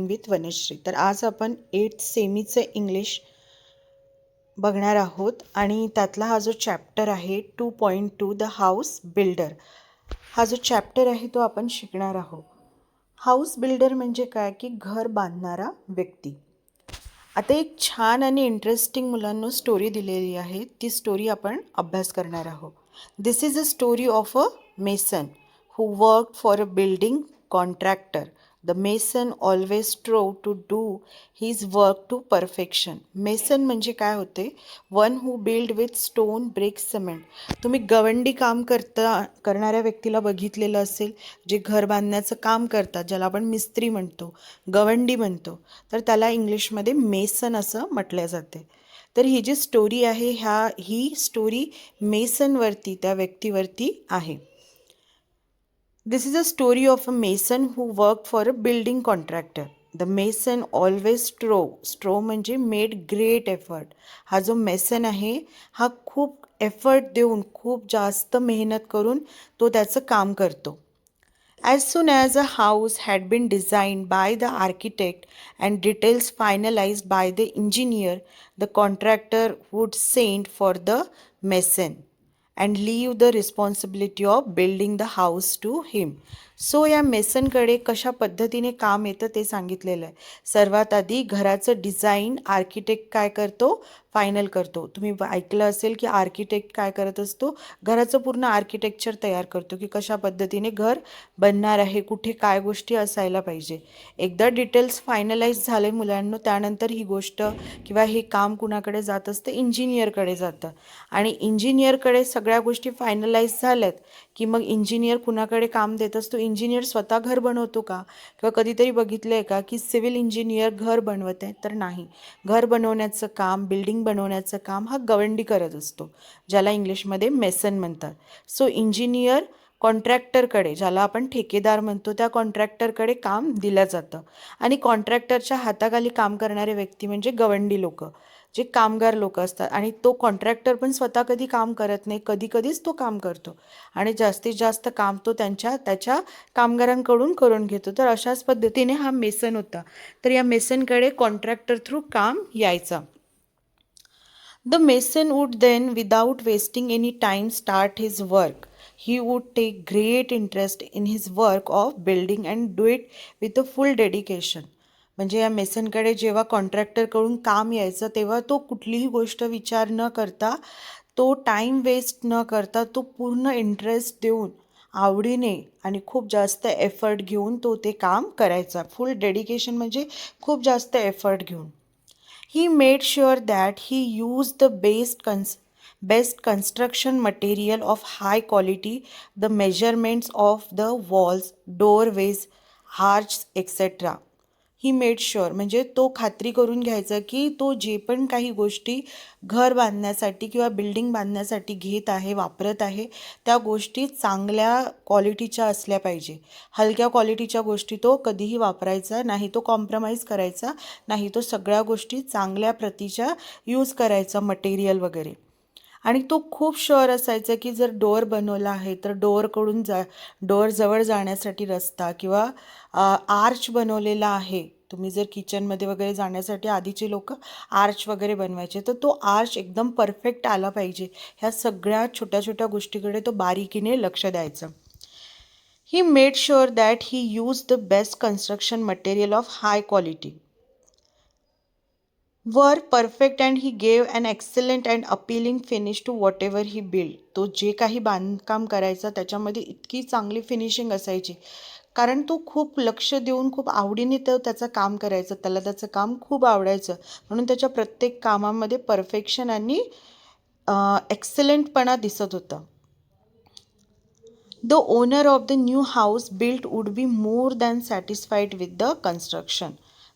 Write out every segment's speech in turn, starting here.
Learning with Vanashree. तर आज आपण 8th सेमीचे इंग्लिश बघणार आहोत आणि त्यातला हा जो चॅप्टर आहे 2.2 द हाऊस बिल्डर, हा जो चॅप्टर आहे तो आपण शिकणार आहोत. हाऊस बिल्डर म्हणजे काय की घर बांधणारा व्यक्ती. आता एक छान आणि इंटरेस्टिंग मुलांना स्टोरी दिलेली आहे, ती स्टोरी आपण अभ्यास करणार आहोत. This is a story of a mason who worked for a building contractor. The mason always strove to do his work to perfection. Mason म्हणजे काय होते? One who build with stone, brick, cement. तुम्ही गवंडी काम करणाऱ्या व्यक्तीला बघितलेलं असेल, जे घर बांधण्याचं काम करतात, ज्याला आपण मिस्त्री म्हणतो, गवंडी म्हणतो, तर त्याला इंग्लिशमध्ये मेसन असं म्हटलं जाते. तर ही जी स्टोरी आहे ही स्टोरी मेसनवरती, त्या व्यक्तीवरती आहे. This is a story of a mason who worked for a building contractor. The mason always strove म्हणजे made great effort. हा जो मेसन आहे हा खूप एफर्ट देऊन, खूप जास्त मेहनत करून तो त्याचं काम करतो. As soon as a house had been designed by the architect and details finalized by the engineer, the contractor would send for the mason and leave the responsibility of building the house to him. So या मेसनकडे कशा पद्धतीने काम येतं ते सांगितलेलं आहे. सर्वात आधी घराचं डिझाईन आर्किटेक्ट काय करतो? फायनल करतो. तुम्ही ऐकलं असेल की आर्किटेक्ट काय करत असतो? घराचं पूर्ण आर्किटेक्चर तयार करतो की कशा पद्धतीने घर बनणार आहे, कुठे काय गोष्टी असायला पाहिजे. एकदा डिटेल्स फायनलाइज झाले मुलांना, त्यानंतर ही गोष्ट किंवा हे काम कुणाकडे जात असतं? इंजिनियरकडे जातं. आणि इंजिनियरकडे सगळ्या गोष्टी फायनलाइज झाल्यात की मग इंजिनियर कुणाकडे काम देत असतो? इंजिनियर स्वतः घर बनवतो का? किंवा कधीतरी बघितलं आहे का की सिव्हिल इंजिनियर घर बनवत आहे? तर नाही. घर बनवण्याचं काम, बिल्डिंग बनवण्याचं काम हा गवंडी करत असतो, ज्याला इंग्लिशमध्ये मेसन म्हणतात. सो इंजिनियर कॉन्ट्रॅक्टरकडे, ज्याला आपण ठेकेदार म्हणतो, त्या कॉन्ट्रॅक्टरकडे काम दिलं जातं. आणि कॉन्ट्रॅक्टरच्या हाताखाली काम करणारे व्यक्ती म्हणजे गवंडी लोक, जे कामगार लोक असतात. आणि तो कॉन्ट्रॅक्टर पण स्वतः कधी काम करत नाही, कधीच तो काम करतो आणि जास्तीत जास्त काम तो त्याच्या कामगारांकडून करून घेतो. तर अशाच पद्धतीने हा मेसन होता. तर या मेसनकडे कॉन्ट्रॅक्टर थ्रू काम यायचं. The mason would then, without wasting any time, start his work. He would take great interest in his work of building and do it with a full dedication. म्हणजे या मेसनकडे जेव्हा कॉन्ट्रॅक्टरकडून काम यायचं तेव्हा तो कुठलीही गोष्ट विचार न करता, तो टाईम वेस्ट न करता, तो पूर्ण इंटरेस्ट देऊन, आवडीने आणि खूप जास्त एफर्ट घेऊन तो ते काम करायचा. फुल डेडिकेशन म्हणजे खूप जास्त एफर्ट घेऊन. He made sure that he used the best construction material of high quality, the measurements of the walls, doorways, arches, etc. He made sure म्हणजे तो खात्री करून घ्यायचा की तो जे पण काही गोष्टी घर बांधण्यासाठी किंवा बिल्डिंग बांधण्यासाठी घेत आहे, वापरत आहे, त्या गोष्टी चांगल्या क्वालिटीच्या असल्या पाहिजे. हलक्या क्वालिटीच्या गोष्टी तो कधीही वापरायचा नाही, तो कॉम्प्रमाइज करायचा नाही, तो सगळ्या गोष्टी चांगल्या प्रतीच्या यूज करायचा, मटेरियल वगैरे. आणि तो खूप शुअर असायचा की जर डोअर बनवला आहे तर डोअरजवळ जाण्यासाठी रस्ता किंवा आर्च बनवलेला आहे. तुम्ही जर किचनमध्ये वगैरे जाण्यासाठी आधीचे लोक आर्च वगैरे बनवायचे, तर तो आर्च एकदम परफेक्ट आला पाहिजे. ह्या सगळ्या छोट्या छोट्या गोष्टीकडे तो बारीकीने लक्ष द्यायचं. He made sure that he use the best construction material of high quality वर perfect and he gave an excellent and appealing finish to whatever he build. तो जे काही बांधकाम करायचा त्याच्यामध्ये इतकी चांगली फिनिशिंग असायची, कारण तो खूप लक्ष देऊन, खूप आवडीने तो त्याचं काम करायचं, त्याला त्याचं काम खूप आवडायचं, म्हणून त्याच्या प्रत्येक कामामध्ये परफेक्शन आणि एक्सलंटपणा दिसत होता. The owner of the new house built would be more than satisfied with the construction.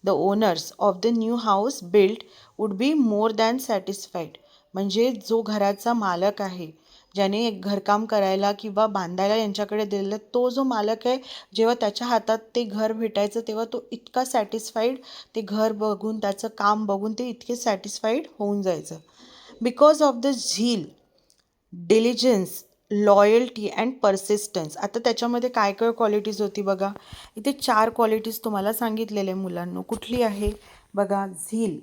The owners of the new house built would be more than satisfied म्हणजे जो घराचा मालक आहे, ज्याने एक घरकाम करायला किंवा बांधायला यांच्याकडे दिलेलं, तो जो मालक आहे, जेव्हा त्याच्या हातात ते घर भेटायचं तेव्हा तो इतका सॅटिस्फाईड, ते घर बघून, त्याचं काम बघून ते इतके सॅटिस्फाईड होऊन जायचं. बिकॉज ऑफ द झील, diligence लॉयल्टी अँड परसिस्टन्स. आता त्याच्यामध्ये काय काय क्वालिटीज होती बघा. इथे 4 क्वालिटीज तुम्हाला सांगितलेल्या मुलांनो. कुठली आहे बघा. झील,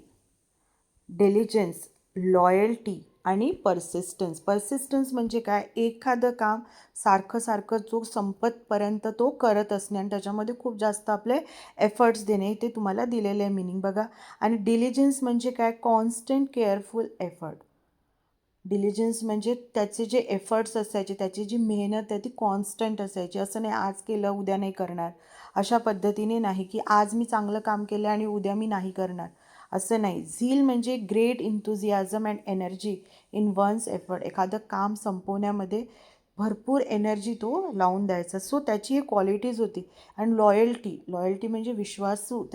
डिलिजन्स, लॉयल्टी आणि परसिस्टन्स. परसिस्टन्स म्हणजे काय, एखादं काम सारखं सारखं जो संपतपर्यंत तो करत असणे आणि त्याच्यामध्ये खूप जास्त आपले एफर्ट्स देणे, ते तुम्हाला दिलेले आहे मीनिंग बघा. आणि डिलिजन्स म्हणजे काय, कॉन्स्टंट केअरफुल एफर्ट. डिलिजन्स म्हणजे त्याचे जे एफर्ट्स असायचे, त्याची जी मेहनत आहे ती कॉन्स्टंट असायची. असं नाही आज केलं उद्या नाही करणार, अशा पद्धतीने नाही की आज मी चांगलं काम केलं आणि उद्या मी नाही करणार, असं नाही. झील म्हणजे great enthusiasm and energy in one's effort. एखादं काम संपवण्यामध्ये भरपूर एनर्जी तो लावून द्यायचा. सो त्याची ही क्वालिटीज होती. आणि लॉयल्टी म्हणजे विश्वासू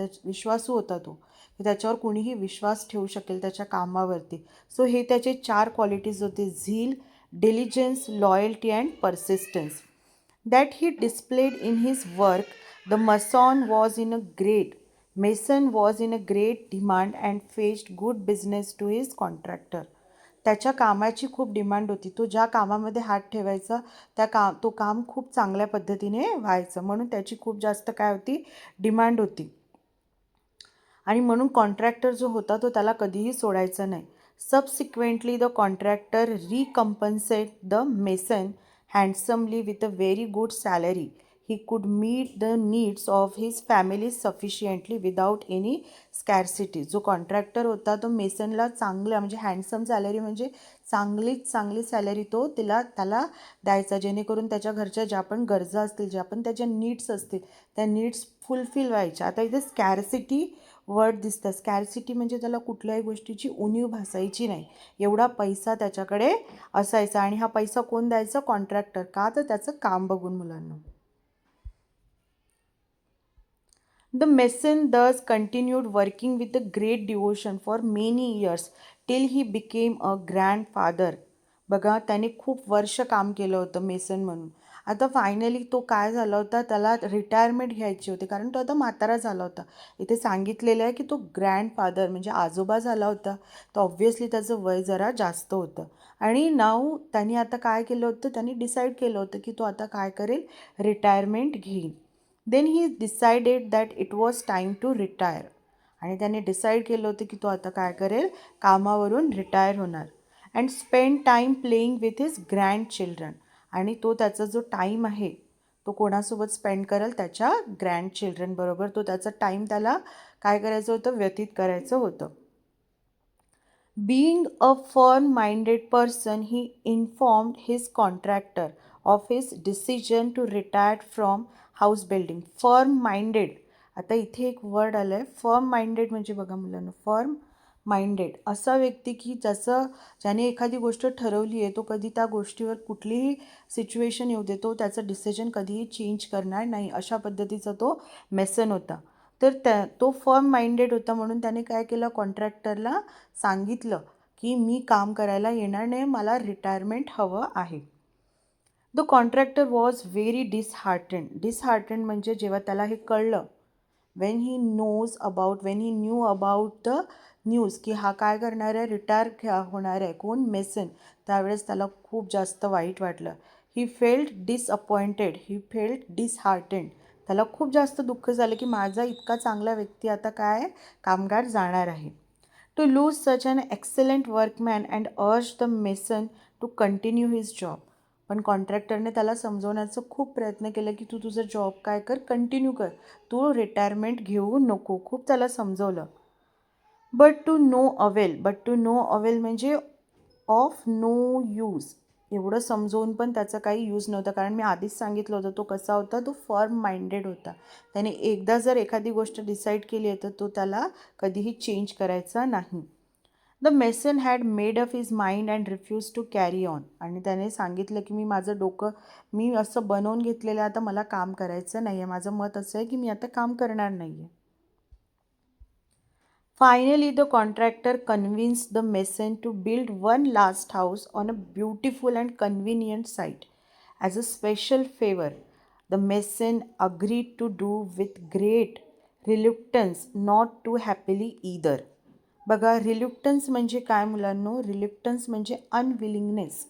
होता तो, की त्याच्यावर कोणीही विश्वास ठेवू शकेल त्याच्या कामावरती. सो हे त्याचे 4 क्वालिटीज होते. Zeal, diligence, loyalty and persistence that he displayed in his work. The mason was in a great demand and faced good business to his contractor. त्याच्या कामाची खूप डिमांड होती. तो ज्या कामामध्ये हात ठेवायचा तो काम खूप चांगल्या पद्धतीने व्हायचं, म्हणून त्याची खूप जास्त काय होती, डिमांड होती. आणि म्हणून कॉन्ट्रॅक्टर जो होता तो त्याला कधीही सोडायचा नाही. Subsequently the contractor recompense the mason handsomely with a very good salary. He could meet the needs of his family sufficiently without any scarcity. जो कॉन्ट्रॅक्टर होता तो मेसनला चांगला म्हणजे हँडसम सॅलरी म्हणजे चांगली सॅलरी तो त्याला द्यायचा, जेणेकरून त्याच्या घरच्या ज्या पण गरजा असतील, ज्या पण त्याच्या नीड्स असतील, त्या नीड्स फुलफिल व्हायच्या. आता इथे स्कॅरसिटी वर्ड दिसतं. स्कॅरसिटी म्हणजे त्याला कुठल्याही गोष्टीची उणीव भासायची नाही, एवढा पैसा त्याच्याकडे असायचा. आणि हा पैसा कोण द्यायचा, कॉन्ट्रॅक्टर. का, तर त्याचं काम बघून मुलांना. The mason thus continued working with a great devotion for many years till he became a grandfather. बघा, त्याने खूप वर्ष काम केलं होतं मेसन म्हणून. आता फायनली तो काय झाला होता, त्याला रिटायरमेंट घ्यायची होती, कारण तो आता म्हातारा झाला होता. इथे सांगितलेलं आहे की तो ग्रँडफादर म्हणजे आजोबा झाला होता, तर ऑब्व्हियसली त्याचं वय जरा जास्त होतं. आणि नाव त्यांनी आता काय केलं होतं, त्यांनी डिसाईड केलं होतं की तो आता काय करेल, रिटायरमेंट घेईल. Then he decided that it was time to retire. आणि त्याने डिसाईड केलं होतं की तो आता काय करेल, कामावरून रिटायर होणार. And spend time playing with his grand children. आणि तो त्याचा जो टाईम आहे तो कोणासोबत स्पेंड करेल, त्याच्या ग्रँड चिल्ड्रन बरोबर. तो त्याचा टाईम त्याला काय करायचं होतं, व्यतीत करायचं होतं. Being a firm-minded person, he informed his contractor of his decision to retire from house building. Firm-minded. आता इथे एक वर्ड आलं आहे, फर्म-माइंडेड. म्हणजे बघा मुलांना, फर्म-माइंडेड असा व्यक्ती की ज्याने एखादी गोष्ट ठरवली आहे, तो कधी त्या गोष्टीवर कुठलीही सिच्युएशन येऊ दे, तो त्याचं डिसिजन कधीही चेंज करणार नाही, अशा पद्धतीचा तो मेसन होता. तर तो फर्म माइंडेड होता, म्हणून त्याने काय केलं, कॉन्ट्रॅक्टरला सांगितलं की मी काम करायला येणार नाही, मला रिटायरमेंट हवं आहे. द कॉन्ट्रॅक्टर वॉज व्हेरी डिसहार्टंड म्हणजे जेव्हा त्याला हे कळलं, when he knew about the news की हा काय करणार आहे, रिटायर होणार आहे, कोण, मेसन. त्यावेळेस त्याला खूप जास्त वाईट वाटलं. He felt disheartened. त्याला खूप जास्त दुःख झालं की माझा इतका चांगला व्यक्ती आता काय, कामगार जाणार आहे. To lose such an excellent workman and urge the mason to continue his job. पण कॉन्ट्रॅक्टरने त्याला समजवण्याचं खूप प्रयत्न केला की तू तुझं जॉब काय कर, कंटिन्यू कर, तू रिटायरमेंट घेऊ नको, खूप त्याला समजवलं. बट टू नो अवेल म्हणजे ऑफ नो यूज. एवढं समजवून पण त्याचा काही यूज नव्हता, कारण मी आधीच सांगितलं होतं तो कसा होता, तो फर्म माइंडेड होता. त्याने एकदा जर एखादी गोष्ट डिसाईड केली आहे तर तो त्याला कधीही चेंज करायचा नाही. The mason had made up his mind and refuse to carry on. आणि त्याने सांगितलं की मी असं बनवून घेतलेलं आहे, आता मला काम करायचं नाही आहे, माझं मत असं आहे की मी आता काम करणार नाही आहे. Finally, the contractor convinced the mason to build one last house on a beautiful and convenient site. As a special favor, the mason agreed to do with great reluctance, not too happily either. बघा, रिल्युक्टन्स म्हणजे काय मुलांनो, रिल्युक्टन्स म्हणजे unwillingness.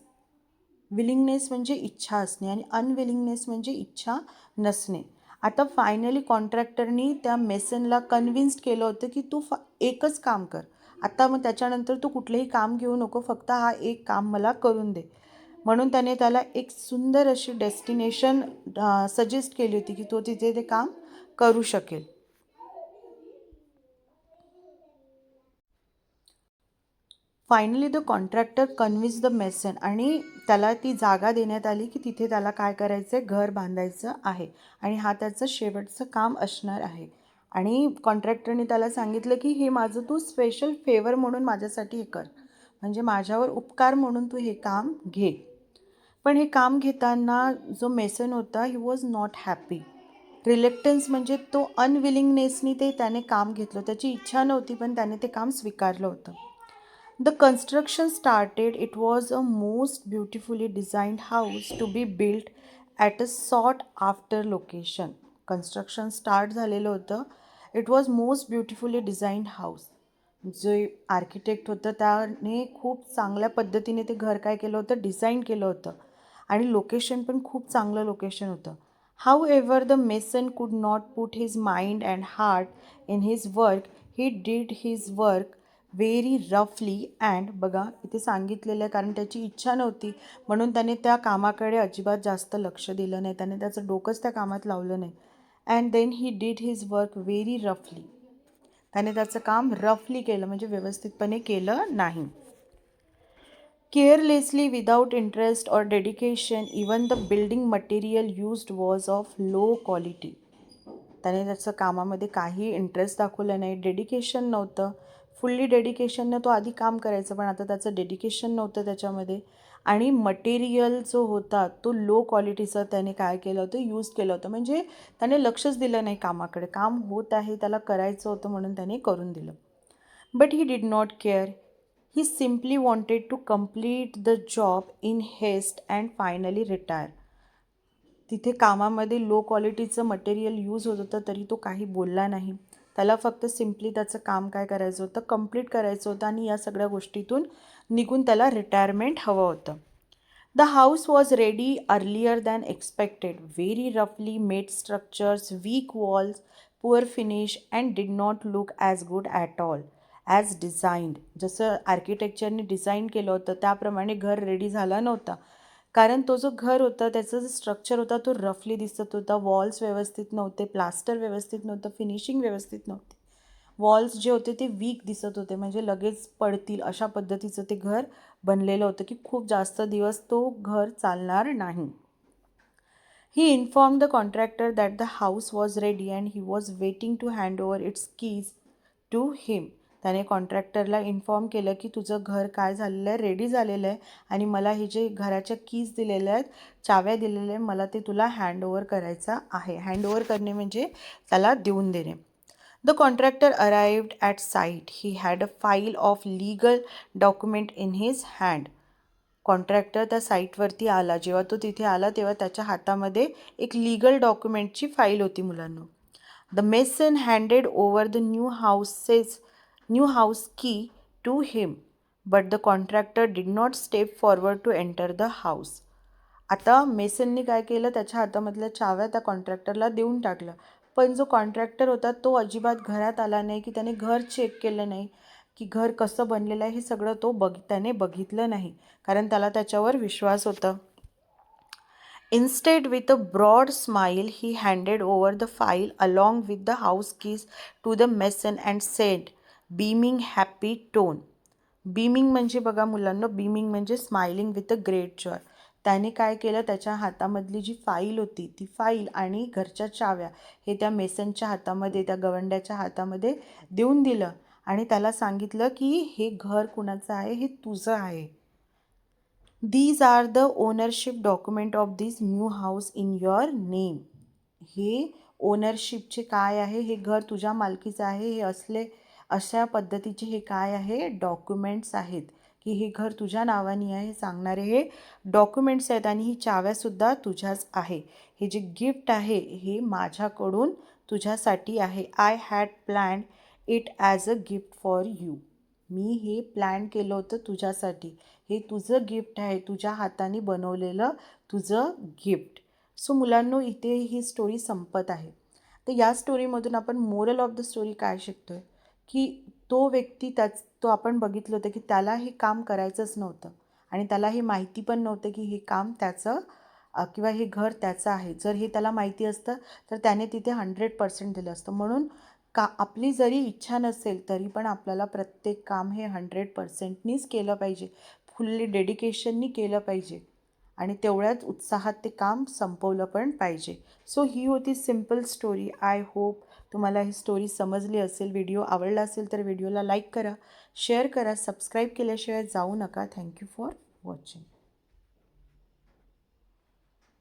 Willingness म्हणजे इच्छा असणे आणि unwillingness म्हणजे इच्छा नसणे. आता फायनली कॉन्ट्रॅक्टरनी त्या मेसनला कन्व्हिन्स्ड केलं होतं की तू एकच काम कर, आता मग त्याच्यानंतर तू कुठलंही काम घेऊ नको, फक्त हा एक काम मला करून दे. म्हणून त्याने त्याला एक सुंदर अशी डेस्टिनेशन सजेस्ट केली होती की तो तिथे ते काम करू शकेल. Finally the contractor convince the mason आणि त्याला ती जागा देण्यात आली की तिथे त्याला काय करायचं आहे, घर बांधायचं आहे आणि हा त्याचं शेवटचं काम असणार आहे. आणि कॉन्ट्रॅक्टरने त्याला सांगितलं की हे माझं तू स्पेशल फेवर म्हणून माझ्यासाठी हे कर, म्हणजे माझ्यावर उपकार म्हणून तू हे काम घे. पण हे काम घेताना जो मेसन होता ही वॉज नॉट हॅपी. रिलेक्टन्स म्हणजे तो अनविलिंगनेसनी त्याने काम घेतलं, त्याची इच्छा नव्हती पण त्याने ते काम स्वीकारलं होतं. The construction started. It was a most beautifully designed house to be built at a sought after location. Construction start झालेलं होतं. It was most beautifully designed house. जे आर्किटेक्ट होतं त्याने खूप चांगल्या पद्धतीने ते घर काय केलं होतं, डिझाईन केलं होतं आणि लोकेशन पण खूप चांगलं लोकेशन होतं. However, the mason could not put his mind and heart in his work. He did his work very रफली अँड, बघा इथे सांगितलेलं आहे कारण त्याची इच्छा नव्हती म्हणून त्याने त्या कामाकडे अजिबात जास्त लक्ष दिलं नाही, त्याने त्याचं डोकंच त्या कामात लावलं नाही. And then he did his work very रफली. त्याने त्याचं काम रफली केलं म्हणजे व्यवस्थितपणे केलं नाही. केअरलेसली विदाउट इंटरेस्ट और dedication even the building material used was of low quality. त्याने त्याचं कामामध्ये काही इंटरेस्ट दाखवलं नाही, डेडिकेशन नव्हतं. फुल्ली डेडिकेशननं तो आधी काम करायचं पण आता त्याचं डेडिकेशन नव्हतं त्याच्यामध्ये. आणि मटेरियल जो होता तो लो क्वालिटीचं त्याने काय केलं होतं, यूज केलं होतं, म्हणजे त्याने लक्षच दिलं नाही कामाकडे. काम होत आहे, त्याला करायचं होतं म्हणून त्याने करून दिलं. But he did not care. He simply wanted to complete the job in haste and finally retire. तिथे कामामध्ये लो क्वालिटीचं मटेरियल यूज होत होतं तरी तो काही बोलला नाही. त्याला फक्त सिम्पली त्याचं काम काय करायचं होतं, कंप्लीट करायचं होतं आणि या सगळ्या गोष्टीतून निघून त्याला रिटायरमेंट हवं होतं. The house was ready earlier than expected. Very रफली made structures, weak walls, poor finish and did not look as good at all as designed. जसं आर्किटेक्चरने डिझाईन केलं होतं त्याप्रमाणे घर रेडी झाला नव्हता, कारण तो जो घर होता त्याचं जो स्ट्रक्चर होता तो रफली दिसत होता. वॉल्स व्यवस्थित नव्हते, प्लास्टर व्यवस्थित नव्हतं, फिनिशिंग व्यवस्थित नव्हती. वॉल्स जे होते ते वीक दिसत होते, म्हणजे लगेच पडतील अशा पद्धतीचं ते घर बनलेलं होतं की खूप जास्त दिवस तो घर चालणार नाही. He inform the contractor that the house was ready and he was waiting to hand over its keys to him. त्याने कॉन्ट्रॅक्टरला इन्फॉर्म केलं की तुझं घर काय झालेलं आहे, रेडी झालेलं आहे आणि मला हे जे घराच्या कीज दिलेल्या आहेत, चाव्या दिलेल्या आहेत, मला ते तुला हँड ओव्हर करायचं आहे. हँड ओव्हर करणे म्हणजे त्याला देऊन देणे. The contractor arrived at site. He had a file of legal document in his hand. Contractor त्या साईटवरती आला. जेव्हा तो तिथे आला तेव्हा त्याच्या हातामध्ये एक लीगल डॉक्युमेंटची फाईल होती मुलांनो. The mason handed over the new house key to him but the contractor did not step forward to enter the house. आता मेसननी काय केलं, त्याच्या हातामधल्या चाव्या त्या कॉन्ट्रॅक्टरला देऊन टाकलं. पण जो कॉन्ट्रॅक्टर होता तो अजिबात घरात आला नाही, की त्याने घर चेक केलं नाही की घर कसं बनलेलं आहे, हे सगळं त्याने बघितलं नाही, कारण त्याला त्याच्यावर विश्वास होता. Instead, with a broad smile, he handed over the file along with the house keys to the mason and said, beaming happy tone. Beaming म्हणजे बघा मुलांना, बीमिंग म्हणजे smiling with a great Joy. त्याने काय केलं, त्याच्या हातामधली जी फाईल होती ती फाईल आणि घरच्या चाव्या हे त्या मेसनच्या हातामध्ये, त्या गवंड्याच्या हातामध्ये देऊन दिलं आणि त्याला सांगितलं की हे घर कुणाचं आहे, हे तुझं आहे. These are the ownership document of this new house in your name. हे ओनरशिपचे काय आहे, हे घर तुझ्या मालकीचं आहे, हे अशा पद्धतीचे हे काय आहे, डॉक्युमेंट्स आहेत की हे घर तुझ्या नावाने आहे, सांगणारे हे डॉक्युमेंट्स आहेत आणि ही चाव्यासुद्धा तुझ्याच आहे. हे जे गिफ्ट आहे हे माझ्याकडून तुझ्यासाठी आहे. I had planned it as a gift for you. मी हे प्लॅन केलं होतं तुझ्यासाठी, हे तुझं गिफ्ट आहे, तुझ्या हाताने बनवलेलं तुझं गिफ्ट. सो मुलांनो, इथे ही स्टोरी संपत आहे. तर या स्टोरीमधून आपण मोरल ऑफ द स्टोरी काय शिकतो आहे, की तो व्यक्ती तो आपण बघितलं होतं की त्याला हे काम करायचंच नव्हतं आणि त्याला हे माहिती पण नव्हतं की हे काम त्याचं किंवा हे घर त्याचं आहे. जर हे त्याला माहिती असतं तर त्याने तिथे 100% दिलं असतं. म्हणून आपली जरी इच्छा नसेल तरी पण आपल्याला प्रत्येक काम हे 100%नीच केलं पाहिजे, फुल्ली डेडिकेशननी केलं पाहिजे आणि तेवढ्याच उत्साहात ते काम संपवलं पण पाहिजे. सो ही होती सिम्पल स्टोरी. आय होप तुम्हाला ही स्टोरी समजली असेल. व्हिडिओ आवडला असेल तर व्हिडिओला लाईक करा, शेअर करा, सबस्क्राईब केल्याशिवाय जाऊ नका. Thank you for watching.